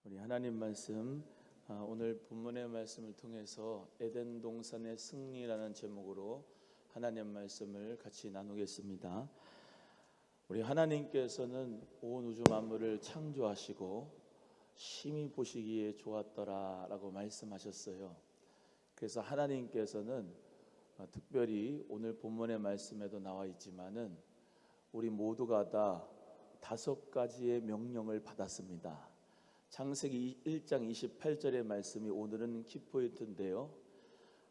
우리 하나님 말씀, 오늘 본문의 말씀을 통해서 에덴 동산의 승리라는 제목으로 하나님 말씀을 같이 나누겠습니다. 우리 하나님께서는 온 우주 만물을 창조하시고 심히 보시기에 좋았더라 라고 말씀하셨어요. 그래서 하나님께서는 특별히 오늘 본문의 말씀에도 나와 있지만은 우리 모두가 다 5가지의 명령을 받았습니다. 창세기 1장 28절의 말씀이 오늘은 키포인트인데요,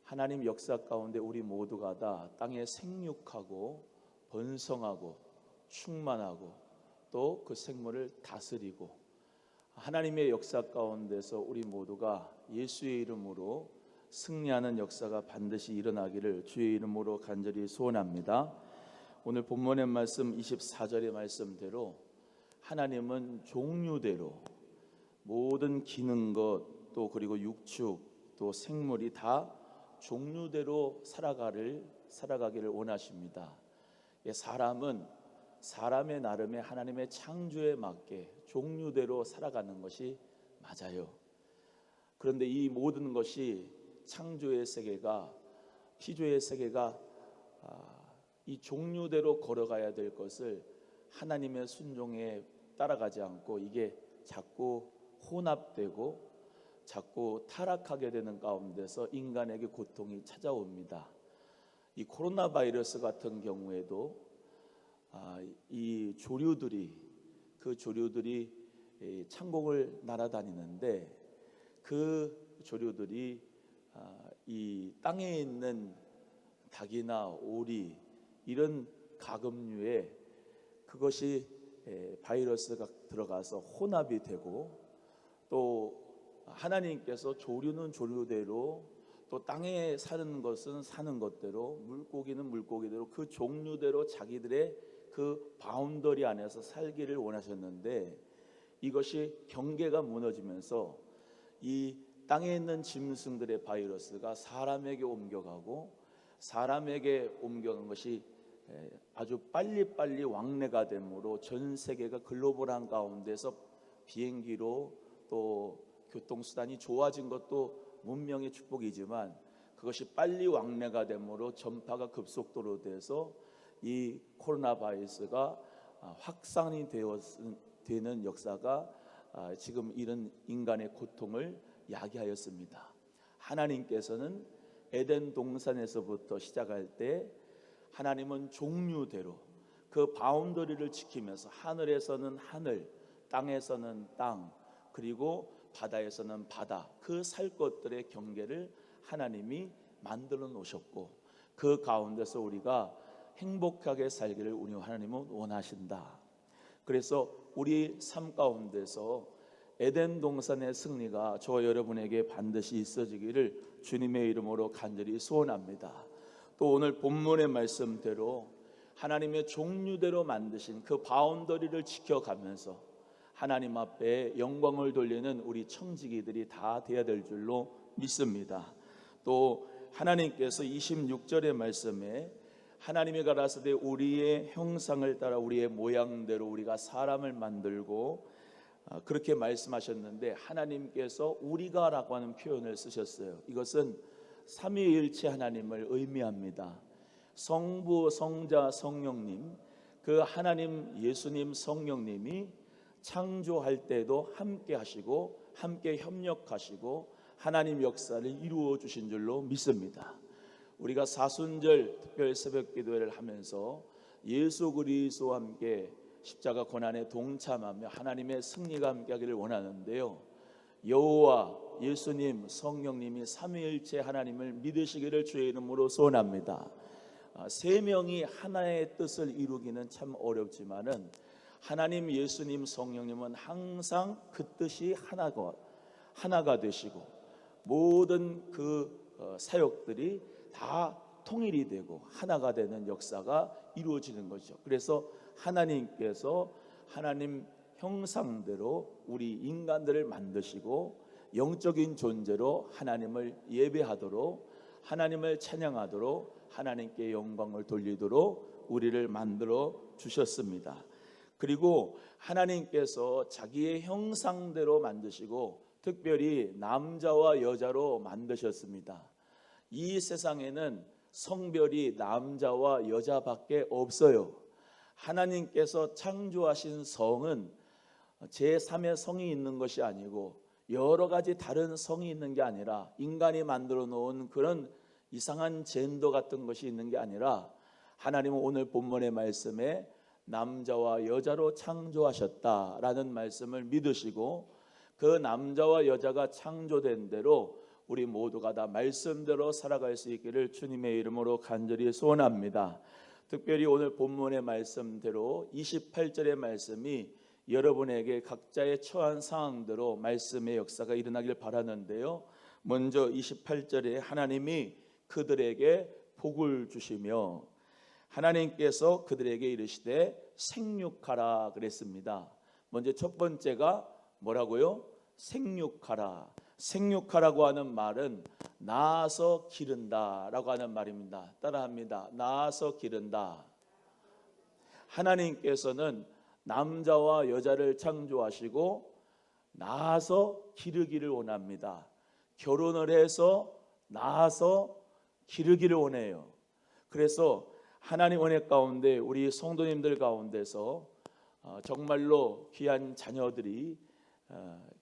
하나님 역사 가운데 우리 모두가 다 땅에 생육하고 번성하고 충만하고 또 그 생물을 다스리고, 하나님의 역사 가운데서 우리 모두가 예수의 이름으로 승리하는 역사가 반드시 일어나기를 주의 이름으로 간절히 소원합니다. 오늘 본문의 말씀 24절의 말씀대로 하나님은 종류대로 모든 기능 것 또 그리고 육축 또 생물이 다 종류대로 살아가기를 원하십니다. 사람은 사람의 나름의 하나님의 창조에 맞게 종류대로 살아가는 것이 맞아요. 그런데 이 모든 것이 창조의 세계가, 피조의 세계가 이 종류대로 걸어가야 될 것을 하나님의 순종에 따라가지 않고 이게 자꾸 혼합되고 자꾸 타락하게 되는 가운데서 인간에게 고통이 찾아옵니다. 이 코로나 바이러스 같은 경우에도 이 조류들이 천국을 날아다니는데 그 조류들이 이 땅에 있는 닭이나 오리 이런 가금류에 그것이 바이러스가 들어가서 혼합이 되고, 또 하나님께서 조류는 조류대로, 또 땅에 사는 것은 사는 것대로, 물고기는 물고기대로 그 종류대로 자기들의 그 바운더리 안에서 살기를 원하셨는데, 이것이 경계가 무너지면서 이 땅에 있는 짐승들의 바이러스가 사람에게 옮겨가고, 사람에게 옮겨간 것이 아주 빨리빨리 왕래가 되므로 전 세계가 글로벌한 가운데서 비행기로 또 교통수단이 좋아진 것도 문명의 축복이지만, 그것이 빨리 왕래가 되므로 전파가 급속도로 돼서 이 코로나 바이러스가 확산이 되는 역사가 지금 이런 인간의 고통을 야기하였습니다. 하나님께서는 에덴 동산에서부터 시작할 때 하나님은 종류대로 그 바운더리를 지키면서 하늘에서는 하늘, 땅에서는 땅, 그리고 바다에서는 바다, 그 살 것들의 경계를 하나님이 만들어 놓으셨고, 그 가운데서 우리가 행복하게 살기를 우리 하나님은 원하신다. 그래서 우리 삶 가운데서 에덴 동산의 승리가 저와 여러분에게 반드시 있어지기를 주님의 이름으로 간절히 소원합니다. 또 오늘 본문의 말씀대로 하나님의 종류대로 만드신 그 바운더리를 지켜가면서 하나님 앞에 영광을 돌리는 우리 청지기들이 다 되어야 될 줄로 믿습니다. 또 하나님께서 26절의 말씀에 하나님이 가라사대 우리의 형상을 따라 우리의 모양대로 우리가 사람을 만들고, 그렇게 말씀하셨는데 하나님께서 우리가라고 하는 표현을 쓰셨어요. 이것은 삼위일체 하나님을 의미합니다. 성부, 성자, 성령님, 그 하나님 예수님 성령님이 창조할 때도 함께 하시고 함께 협력하시고 하나님 역사를 이루어 주신 줄로 믿습니다. 우리가 사순절 특별 새벽 기도회를 하면서 예수 그리스도와 함께 십자가 고난에 동참하며 하나님의 승리가 함께하기를 원하는데요, 여호와, 예수님, 성령님이 삼위일체 하나님을 믿으시기를 주의 이름으로 소원합니다. 세 명이 하나의 뜻을 이루기는 참 어렵지만은 하나님, 예수님, 성령님은 항상 그 뜻이 하나가 되시고 모든 그 사역들이 다 통일이 되고 하나가 되는 역사가 이루어지는 거죠. 그래서 하나님께서 하나님 형상대로 우리 인간들을 만드시고 영적인 존재로 하나님을 예배하도록, 하나님을 찬양하도록, 하나님께 영광을 돌리도록 우리를 만들어 주셨습니다. 그리고 하나님께서 자기의 형상대로 만드시고 특별히 남자와 여자로 만드셨습니다. 이 세상에는 성별이 남자와 여자밖에 없어요. 하나님께서 창조하신 성은 제3의 성이 있는 것이 아니고 여러 가지 다른 성이 있는 게 아니라 인간이 만들어 놓은 그런 이상한 젠더 같은 것이 있는 게 아니라 하나님은 오늘 본문의 말씀에 남자와 여자로 창조하셨다라는 말씀을 믿으시고 그 남자와 여자가 창조된 대로 우리 모두가 다 말씀대로 살아갈 수 있기를 주님의 이름으로 간절히 소원합니다. 특별히 오늘 본문의 말씀대로 28절의 말씀이 여러분에게 각자의 처한 상황대로 말씀의 역사가 일어나길 바라는데요. 먼저 28절에 하나님이 그들에게 복을 주시며 하나님께서 그들에게 이르시되 생육하라 그랬습니다. 먼저 첫 번째가 뭐라고요? 생육하라. 생육하라고 하는 말은 낳아서 기른다라고 하는 말입니다. 따라합니다. 낳아서 기른다. 하나님께서는 남자와 여자를 창조하시고 낳아서 기르기를 원합니다. 결혼을 해서 낳아서 기르기를 원해요. 그래서 하나님 은혜 가운데 우리 성도님들 가운데서 정말로 귀한 자녀들이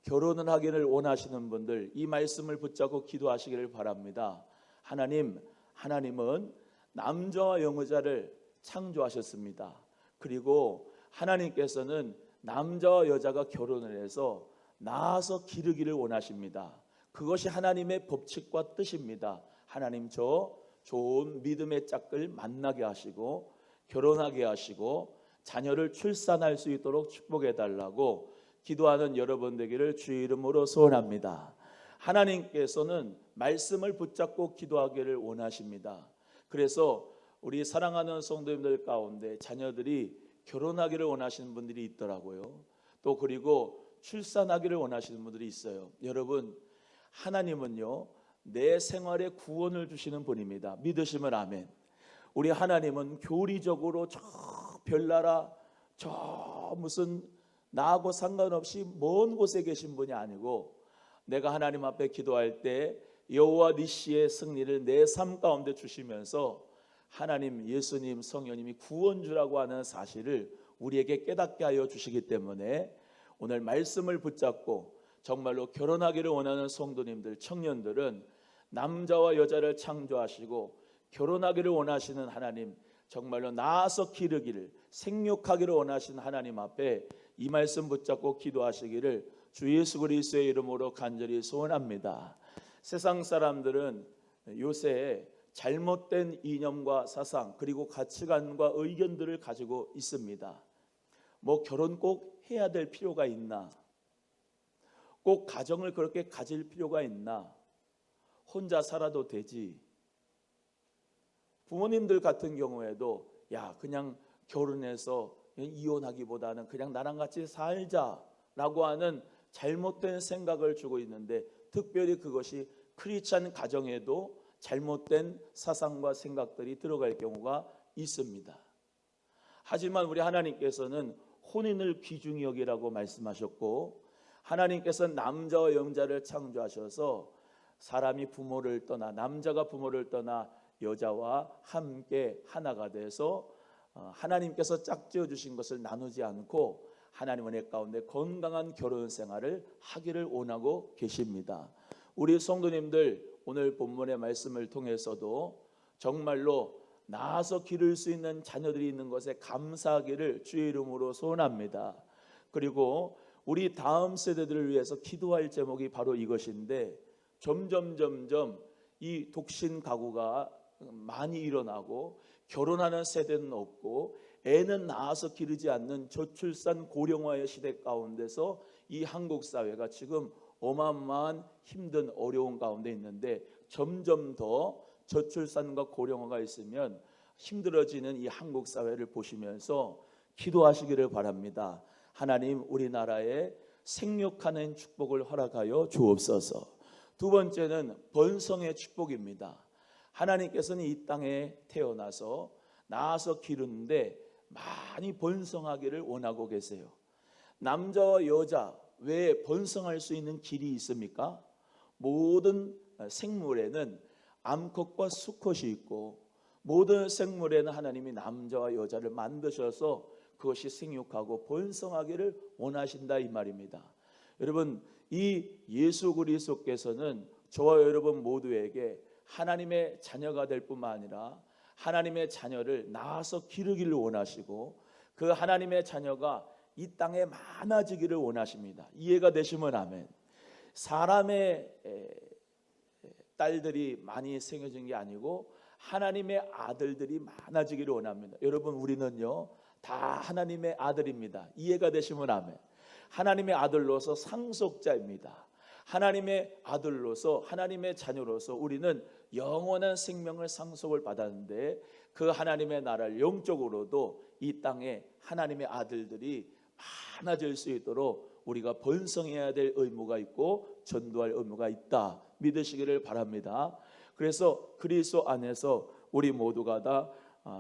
결혼을 하기를 원하시는 분들 이 말씀을 붙잡고 기도하시기를 바랍니다. 하나님은 남자와 여자를 창조하셨습니다. 그리고 하나님께서는 남자와 여자가 결혼을 해서 낳아서 기르기를 원하십니다. 그것이 하나님의 법칙과 뜻입니다. 하나님 저 좋은 믿음의 짝을 만나게 하시고 결혼하게 하시고 자녀를 출산할 수 있도록 축복해 달라고 기도하는 여러분 되기를 주의 이름으로 소원합니다. 하나님께서는 말씀을 붙잡고 기도하기를 원하십니다. 그래서 우리 사랑하는 성도님들 가운데 자녀들이 결혼하기를 원하시는 분들이 있더라고요. 또 그리고 출산하기를 원하시는 분들이 있어요. 여러분, 하나님은요 내 생활에 구원을 주시는 분입니다. 믿으시면 아멘. 우리 하나님은 교리적으로 저 별나라 저 무슨 나하고 상관없이 먼 곳에 계신 분이 아니고 내가 하나님 앞에 기도할 때 여호와 니시의 승리를 내 삶 가운데 주시면서 하나님, 예수님, 성령님이 구원주라고 하는 사실을 우리에게 깨닫게 하여 주시기 때문에 오늘 말씀을 붙잡고 정말로 결혼하기를 원하는 성도님들, 청년들은 남자와 여자를 창조하시고 결혼하기를 원하시는 하나님, 정말로 낳아서 기르기를 생육하기를 원하시는 하나님 앞에 이 말씀 붙잡고 기도하시기를 주 예수 그리스도의 이름으로 간절히 소원합니다. 세상 사람들은 요새 잘못된 이념과 사상 그리고 가치관과 의견들을 가지고 있습니다. 뭐 결혼 꼭 해야 될 필요가 있나? 꼭 가정을 그렇게 가질 필요가 있나? 혼자 살아도 되지. 부모님들 같은 경우에도 야 그냥 결혼해서 이혼하기보다는 그냥 나랑 같이 살자라고 하는 잘못된 생각을 주고 있는데 특별히 그것이 크리스찬 가정에도 잘못된 사상과 생각들이 들어갈 경우가 있습니다. 하지만 우리 하나님께서는 혼인을 귀중히 여기라고 말씀하셨고 하나님께서는 남자와 여자를 창조하셔서 사람이 부모를 떠나 남자가 부모를 떠나 여자와 함께 하나가 돼서 하나님께서 짝지어 주신 것을 나누지 않고 하나님 은혜 가운데 건강한 결혼 생활을 하기를 원하고 계십니다. 우리 성도님들 오늘 본문의 말씀을 통해서도 정말로 낳아서 기를 수 있는 자녀들이 있는 것에 감사하기를 주의 이름으로 소원합니다. 그리고 우리 다음 세대들을 위해서 기도할 제목이 바로 이것인데 점점 이 독신 가구가 많이 일어나고 결혼하는 세대는 없고 애는 낳아서 기르지 않는 저출산 고령화의 시대 가운데서 이 한국 사회가 지금 어마어마한 힘든 어려운 가운데 있는데 점점 더 저출산과 고령화가 있으면 힘들어지는 이 한국 사회를 보시면서 기도하시기를 바랍니다. 하나님 우리나라에 생육하는 축복을 허락하여 주옵소서. 두 번째는 번성의 축복입니다. 하나님께서는 이 땅에 태어나서 낳아서 기르는데 많이 번성하기를 원하고 계세요. 남자와 여자 왜 번성할 수 있는 길이 있습니까? 모든 생물에는 암컷과 수컷이 있고 모든 생물에는 하나님이 남자와 여자를 만드셔서 그것이 생육하고 번성하기를 원하신다 이 말입니다. 여러분, 이 예수 그리스도께서는 저와 여러분 모두에게 하나님의 자녀가 될 뿐만 아니라 하나님의 자녀를 낳아서 기르기를 원하시고 그 하나님의 자녀가 이 땅에 많아지기를 원하십니다. 이해가 되시면 아멘. 사람의 딸들이 많이 생겨진 게 아니고 하나님의 아들들이 많아지기를 원합니다. 여러분, 우리는요 다 하나님의 아들입니다. 이해가 되시면 아멘. 하나님의 아들로서 상속자입니다. 하나님의 아들로서 하나님의 자녀로서 우리는 영원한 생명을 상속을 받았는데 그 하나님의 나라를 영적으로도 이 땅에 하나님의 아들들이 많아질 수 있도록 우리가 번성해야 될 의무가 있고 전도할 의무가 있다 믿으시기를 바랍니다. 그래서 그리스도 안에서 우리 모두가 다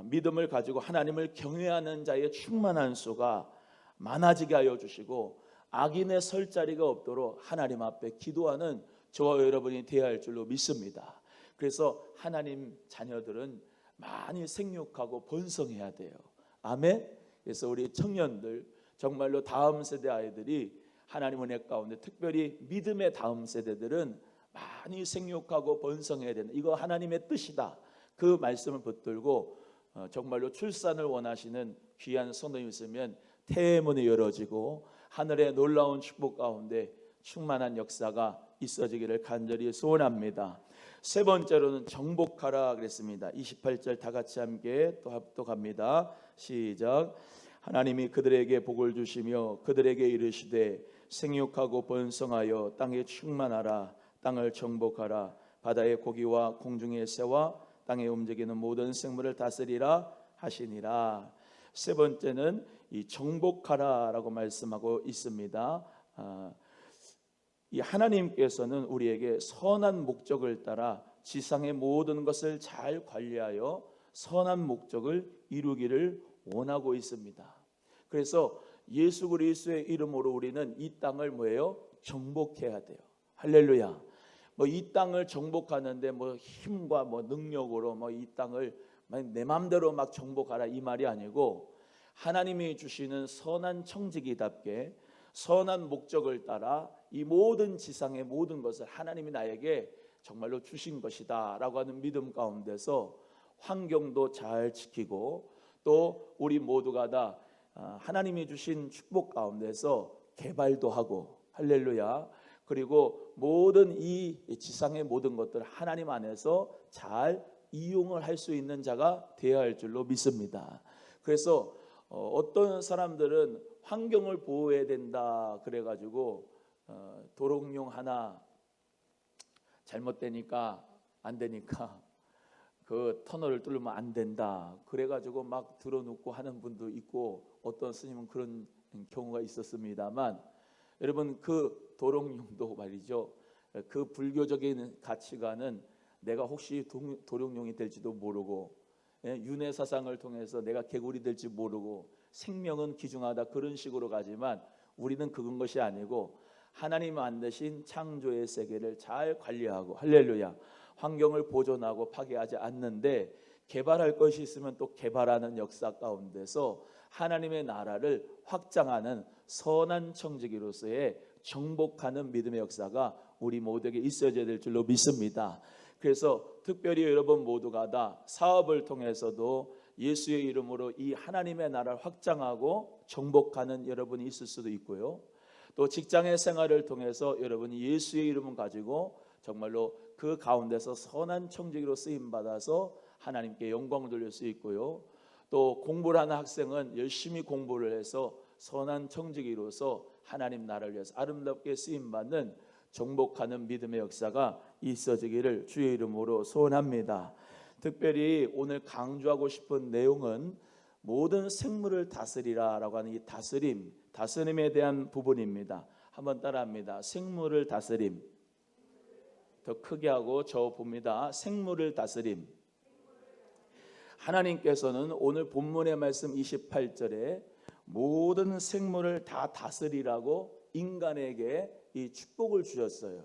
믿음을 가지고 하나님을 경외하는 자의 충만한 수가 많아지게 하여 주시고 악인의 설 자리가 없도록 하나님 앞에 기도하는 저와 여러분이 되어야 할 줄로 믿습니다. 그래서 하나님 자녀들은 많이 생육하고 번성해야 돼요. 아멘. 그래서 우리 청년들 정말로 다음 세대 아이들이 하나님 은혜 가운데 특별히 믿음의 다음 세대들은 많이 생육하고 번성해야 된다. 이거 하나님의 뜻이다. 그 말씀을 붙들고 정말로 출산을 원하시는 귀한 성도님 있으면 태문이 열어지고 하늘의 놀라운 축복 가운데 충만한 역사가 있어지기를 간절히 소원합니다. 세 번째로는 정복하라 그랬습니다. 28절 다 같이 함께 또 갑니다. 시작. 하나님이 그들에게 복을 주시며 그들에게 이르시되 생육하고 번성하여 땅에 충만하라. 땅을 정복하라. 바다의 고기와 공중의 새와 땅에 움직이는 모든 생물을 다스리라 하시니라. 세 번째는 이 정복하라라고 말씀하고 있습니다. 이 하나님께서는 우리에게 선한 목적을 따라 지상의 모든 것을 잘 관리하여 선한 목적을 이루기를 원하고 있습니다. 그래서 예수 그리스도의 이름으로 우리는 이 땅을 뭐예요? 정복해야 돼요. 할렐루야. 이 땅을 정복하는데 힘과 능력으로 이 땅을 내 마음대로 막 정복하라 이 말이 아니고 하나님이 주시는 선한 청지기답게 선한 목적을 따라 이 모든 지상의 모든 것을 하나님이 나에게 정말로 주신 것이다 라고 하는 믿음 가운데서 환경도 잘 지키고 또 우리 모두가 다 하나님이 주신 축복 가운데서 개발도 하고 할렐루야. 그리고 모든 이 지상의 모든 것들을 하나님 안에서 잘 이용을 할 수 있는 자가 되어야 할 줄로 믿습니다. 그래서 어떤 사람들은 환경을 보호해야 된다 그래가지고 도롱뇽 하나 잘못되니까 안 되니까 그 터널을 뚫으면 안 된다 그래가지고 막 들어눕고 하는 분도 있고 어떤 스님은 그런 경우가 있었습니다만 여러분 그 도롱뇽도 말이죠. 그 불교적인 가치관은 내가 혹시 도롱뇽이 될지도 모르고 윤회 사상을 통해서 내가 개구리 될지 모르고 생명은 귀중하다 그런 식으로 가지만 우리는 그런 것이 아니고 하나님 만드신 창조의 세계를 잘 관리하고 할렐루야 환경을 보존하고 파괴하지 않는데 개발할 것이 있으면 또 개발하는 역사 가운데서 하나님의 나라를 확장하는 선한 청지기로서의 정복하는 믿음의 역사가 우리 모두에게 있어져야 될 줄로 믿습니다. 그래서 특별히 여러분 모두가 다 사업을 통해서도 예수의 이름으로 이 하나님의 나라를 확장하고 정복하는 여러분이 있을 수도 있고요. 또 직장의 생활을 통해서 여러분이 예수의 이름을 가지고 정말로 그 가운데서 선한 청지기로 쓰임받아서 하나님께 영광을 돌릴 수 있고요. 또 공부를 하는 학생은 열심히 공부를 해서 선한 청지기로서 하나님 나라를 위해서 아름답게 쓰임받는 정복하는 믿음의 역사가 있어지기를 주의 이름으로 소원합니다. 특별히 오늘 강조하고 싶은 내용은 모든 생물을 다스리라라고 하는 이 다스림에 대한 부분입니다. 한번 따라합니다. 생물을 다스림. 더 크게 하고 저 봅니다. 생물을 다스림. 하나님께서는 오늘 본문의 말씀 28절에 모든 생물을 다 다스리라고 인간에게 이 축복을 주셨어요.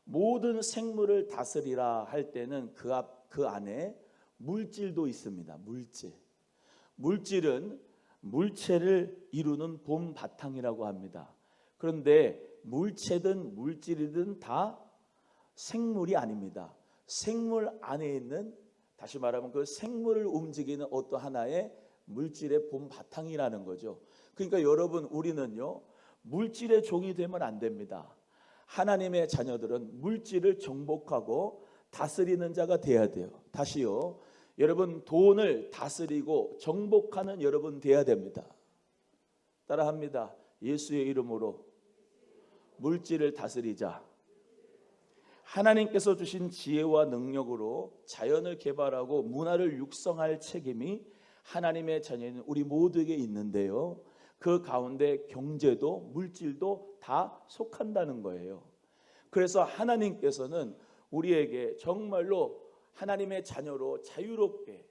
모든 생물을 다스리라 할 때는 그 안에 물질도 있습니다. 물질은 물체를 이루는 봄 바탕이라고 합니다. 그런데 물체든 물질이든 다 생물이 아닙니다. 생물 안에 있는, 다시 말하면 그 생물을 움직이는 어떤 하나의 물질의 봄 바탕이라는 거죠. 그러니까 여러분, 우리는요 물질의 종이 되면 안 됩니다. 하나님의 자녀들은 물질을 정복하고 다스리는 자가 돼야 돼요. 다시요, 여러분, 돈을 다스리고 정복하는 여러분 돼야 됩니다. 따라합니다. 예수의 이름으로 물질을 다스리자. 하나님께서 주신 지혜와 능력으로 자연을 개발하고 문화를 육성할 책임이 하나님의 자녀인 우리 모두에게 있는데요, 그 가운데 경제도 물질도 다 속한다는 거예요. 그래서 하나님께서는 우리에게 정말로 하나님의 자녀로 자유롭게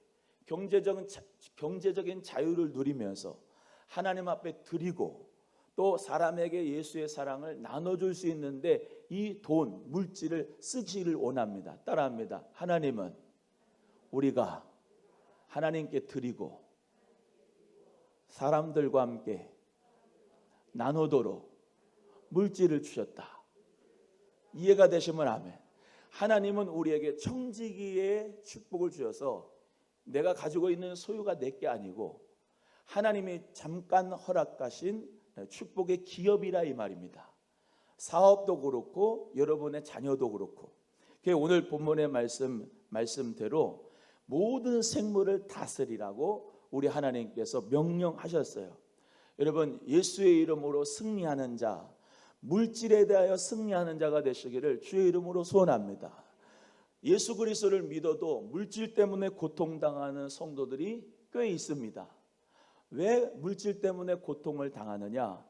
경제적인 자유를 누리면서 하나님 앞에 드리고 또 사람에게 예수의 사랑을 나눠줄 수 있는데 이 돈, 물질을 쓰기를 원합니다. 따라합니다. 하나님은 우리가 하나님께 드리고 사람들과 함께 나누도록 물질을 주셨다. 이해가 되시면 아멘. 하나님은 우리에게 청지기의 축복을 주셔서 내가 가지고 있는 소유가 내게 아니고 하나님이 잠깐 허락하신 축복의 기업이라 이 말입니다. 사업도 그렇고 여러분의 자녀도 그렇고. 오늘 본문의 말씀대로 모든 생물을 다스리라고 우리 하나님께서 명령하셨어요. 여러분, 예수의 이름으로 승리하는 자, 물질에 대하여 승리하는 자가 되시기를 주의 이름으로 소원합니다. 예수 그리스도를 믿어도 물질 때문에 고통당하는 성도들이 꽤 있습니다. 왜 물질 때문에 고통을 당하느냐?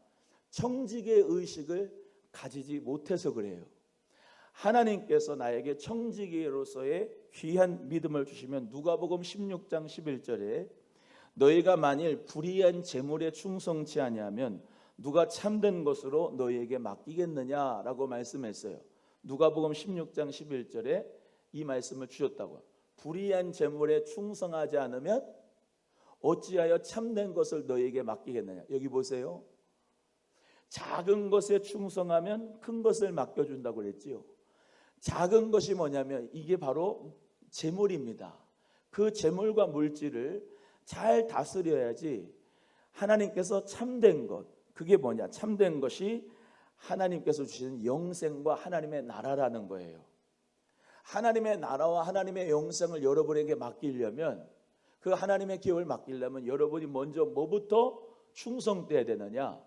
청지기의 의식을 가지지 못해서 그래요. 하나님께서 나에게 청지기로서의 귀한 믿음을 주시면 누가복음 16장 11절에 너희가 만일 불의한 재물에 충성치 아니하면 누가 참된 것으로 너희에게 맡기겠느냐라고 말씀했어요. 누가복음 16장 11절에 이 말씀을 주셨다고. 불의한 재물에 충성하지 않으면 어찌하여 참된 것을 너희에게 맡기겠느냐. 여기 보세요. 작은 것에 충성하면 큰 것을 맡겨준다고 그랬지요. 작은 것이 뭐냐면 이게 바로 재물입니다. 그 재물과 물질을 잘 다스려야지 하나님께서 참된 것, 그게 뭐냐? 참된 것이 하나님께서 주시는 영생과 하나님의 나라라는 거예요. 하나님의 나라와 하나님의 영생을 여러분에게 맡기려면, 그 하나님의 기업을 맡기려면 여러분이 먼저 뭐부터 충성돼야 되느냐?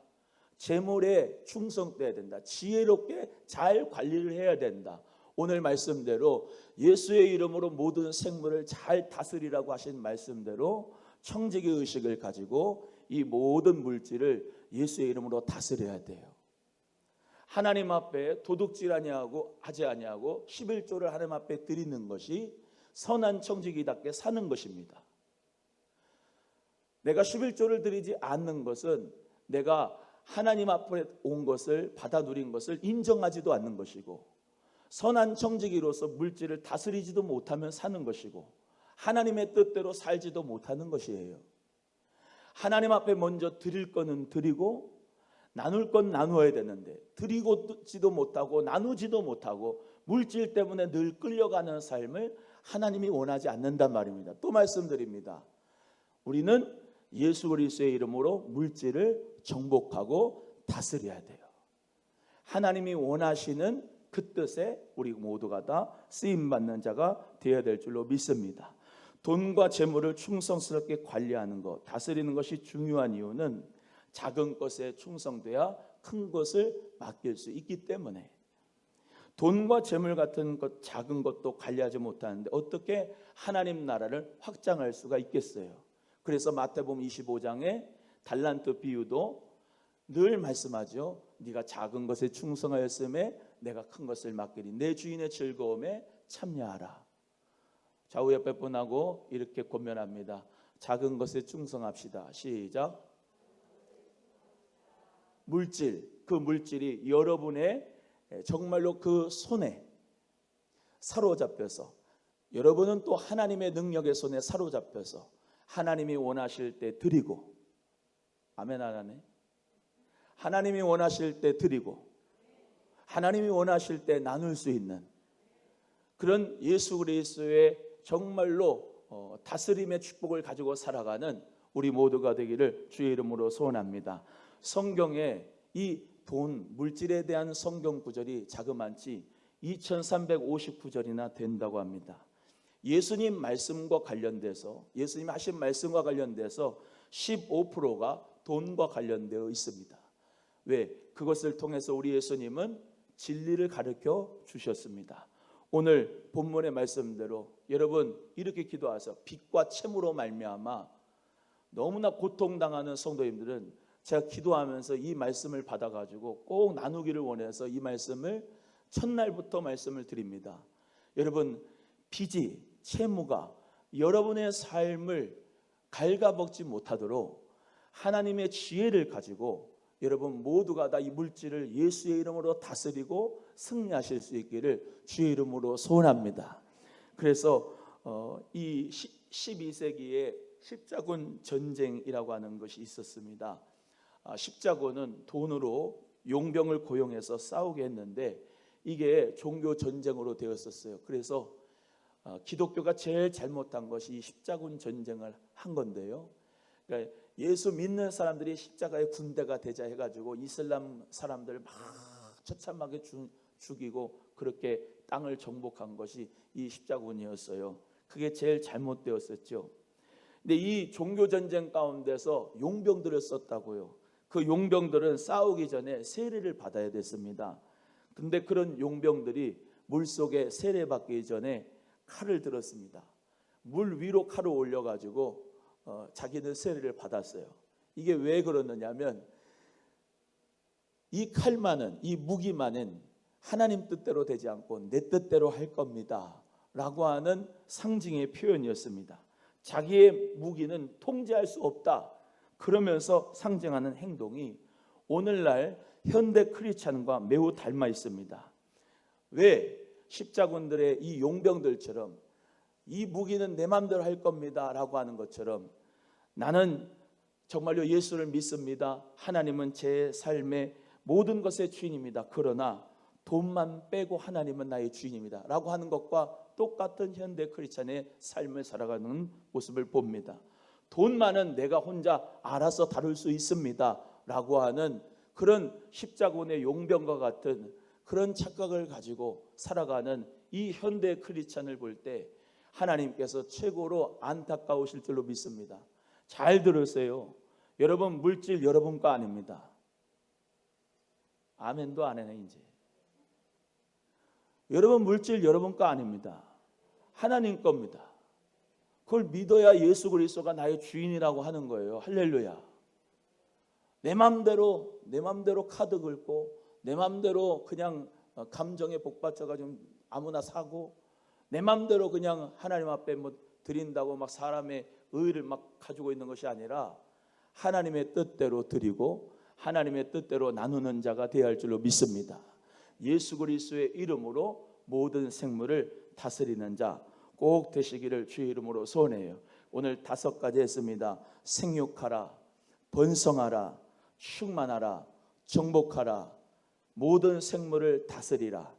재물에 충성돼야 된다. 지혜롭게 잘 관리를 해야 된다. 오늘 말씀대로 예수의 이름으로 모든 생물을 잘 다스리라고 하신 말씀대로 청지기 의식을 가지고 이 모든 물질을 예수의 이름으로 다스려야 돼요. 하나님 앞에 도둑질 하지 아니하고 11조를 하나님 앞에 드리는 것이 선한 청지기답게 사는 것입니다. 내가 11조를 드리지 않는 것은 내가 하나님 앞에 온 것을 받아 누린 것을 인정하지도 않는 것이고, 선한 청지기로서 물질을 다스리지도 못하면 사는 것이고, 하나님의 뜻대로 살지도 못하는 것이에요. 하나님 앞에 먼저 드릴 거는 드리고 나눌 건 나누어야 되는데 드리고지도 못하고 나누지도 못하고 물질 때문에 늘 끌려가는 삶을 하나님이 원하지 않는단 말입니다. 또 말씀드립니다. 우리는 예수 그리스도의 이름으로 물질을 정복하고 다스려야 돼요. 하나님이 원하시는 그 뜻에 우리 모두가 다 쓰임받는 자가 되어야 될 줄로 믿습니다. 돈과 재물을 충성스럽게 관리하는 것, 다스리는 것이 중요한 이유는 작은 것에 충성돼야 큰 것을 맡길 수 있기 때문에. 돈과 재물 같은 것, 작은 것도 관리하지 못하는데 어떻게 하나님 나라를 확장할 수가 있겠어요? 그래서 마태복음 25장에 달란트 비유도 늘 말씀하죠. 네가 작은 것에 충성하였음에 내가 큰 것을 맡기리. 내 주인의 즐거움에 참여하라. 좌우 옆에 분하고 이렇게 권면합니다. 작은 것에 충성합시다. 시작. 물질, 그 물질이 여러분의 정말로 그 손에 사로잡혀서, 여러분은 또 하나님의 능력의 손에 사로잡혀서 하나님이 원하실 때 드리고, 아멘 안 하네? 하나님이 원하실 때 드리고 하나님이 원하실 때 나눌 수 있는 그런 예수 그리스도의 정말로 다스림의 축복을 가지고 살아가는 우리 모두가 되기를 주의 이름으로 소원합니다. 성경에 이 돈, 물질에 대한 성경 구절이 자그만치 2359절이나 된다고 합니다. 예수님 말씀과 관련돼서, 예수님 하신 말씀과 관련돼서 15%가 돈과 관련되어 있습니다. 왜? 그것을 통해서 우리 예수님은 진리를 가르쳐 주셨습니다. 오늘 본문의 말씀대로 여러분 이렇게 기도하세요. 빚과 채무로 말미암아 너무나 고통당하는 성도님들은 제가 기도하면서 이 말씀을 받아가지고 꼭 나누기를 원해서 이 말씀을 첫날부터 말씀을 드립니다. 여러분, 빚이, 채무가 여러분의 삶을 갉아먹지 못하도록 하나님의 지혜를 가지고 여러분 모두가 다 이 물질을 예수의 이름으로 다스리고 승리하실 수 있기를 주의 이름으로 소원합니다. 그래서 이 12세기에 십자군 전쟁이라고 하는 것이 있었습니다. 십자군은 돈으로 용병을 고용해서 싸우게 했는데 이게 종교 전쟁으로 되었었어요. 그래서 기독교가 제일 잘못한 것이 이 십자군 전쟁을 한 건데요. 그러니까 예수 믿는 사람들이 십자가의 군대가 되자 해가지고 이슬람 사람들 막 처참하게 죽이고 그렇게 땅을 정복한 것이 이 십자군이었어요. 그게 제일 잘못되었었죠. 근데 이 종교 전쟁 가운데서 용병들을 썼다고요. 그 용병들은 싸우기 전에 세례를 받아야 됐습니다. 근데 그런 용병들이 물속에 세례받기 전에 칼을 들었습니다. 물 위로 칼을 올려가지고 자기는 세례를 받았어요. 이게 왜 그러느냐면 이 칼만은, 이 무기만은 하나님 뜻대로 되지 않고 내 뜻대로 할 겁니다 라고 하는 상징의 표현이었습니다. 자기의 무기는 통제할 수 없다 그러면서 상징하는 행동이 오늘날 현대 크리스찬과 매우 닮아 있습니다. 왜? 십자군들의 이 용병들처럼 이 무기는 내 마음대로 할 겁니다 라고 하는 것처럼 나는 정말로 예수를 믿습니다. 하나님은 제 삶의 모든 것의 주인입니다. 그러나 돈만 빼고 하나님은 나의 주인입니다 라고 하는 것과 똑같은 현대 크리스찬의 삶을 살아가는 모습을 봅니다. 돈만은 내가 혼자 알아서 다룰 수 있습니다 라고 하는 그런 십자군의 용병과 같은 그런 착각을 가지고 살아가는 이 현대 크리스찬을 볼 때 하나님께서 최고로 안타까우실 줄로 믿습니다. 잘 들으세요. 여러분 물질 여러분 거 아닙니다. 아멘도 안 해네 이제. 여러분 물질 여러분 거 아닙니다. 하나님 겁니다. 그걸 믿어야 예수 그리스도가 나의 주인이라고 하는 거예요. 할렐루야. 내 맘대로 카드 긁고 내 맘대로 그냥 감정에 복받쳐가지고 아무나 사고 내 맘대로 그냥 하나님 앞에 뭐 드린다고 막 사람의 의의를 막 가지고 있는 것이 아니라 하나님의 뜻대로 드리고 하나님의 뜻대로 나누는 자가 되어야 할 줄로 믿습니다. 예수 그리스도의 이름으로 모든 생물을 다스리는 자 꼭 되시기를 주의 이름으로 소원해요. 오늘 5가지 했습니다. 생육하라, 번성하라, 충만하라, 정복하라, 모든 생물을 다스리라.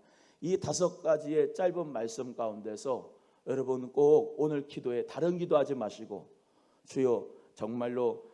이 5가지의 짧은 말씀 가운데서 여러분 꼭 오늘 기도에 다른 기도하지 마시고 주여 정말로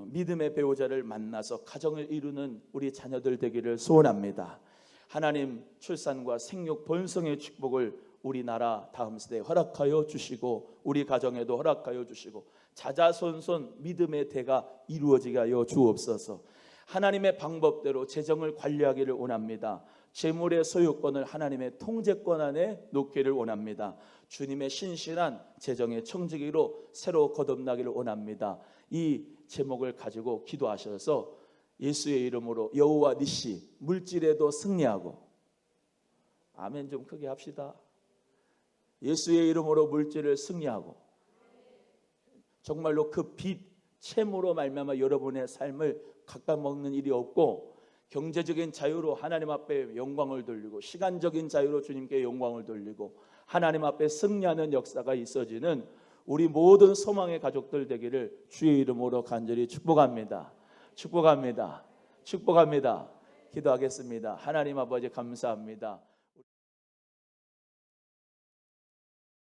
믿음의 배우자를 만나서 가정을 이루는 우리 자녀들 되기를 소원합니다. 하나님 출산과 생육 번성의 축복을 우리나라 다음 세대에 허락하여 주시고 우리 가정에도 허락하여 주시고 자자손손 믿음의 대가 이루어지게 하여 주옵소서. 하나님의 방법대로 재정을 관리하기를 원합니다. 재물의 소유권을 하나님의 통제권 안에 놓기를 원합니다. 주님의 신실한 재정의 청지기로 새로 거듭나기를 원합니다. 이 제목을 가지고 기도하셔서 예수의 이름으로 여호와 니시 물질에도 승리하고 아멘 좀 크게 합시다. 예수의 이름으로 물질을 승리하고 정말로 그 빛 채무로 말미암아 여러분의 삶을 깎아먹는 일이 없고 경제적인 자유로 하나님 앞에 영광을 돌리고 시간적인 자유로 주님께 영광을 돌리고 하나님 앞에 승리하는 역사가 있어지는 우리 모든 소망의 가족들 되기를 주의 이름으로 간절히 축복합니다. 축복합니다. 축복합니다. 기도하겠습니다. 하나님 아버지 감사합니다.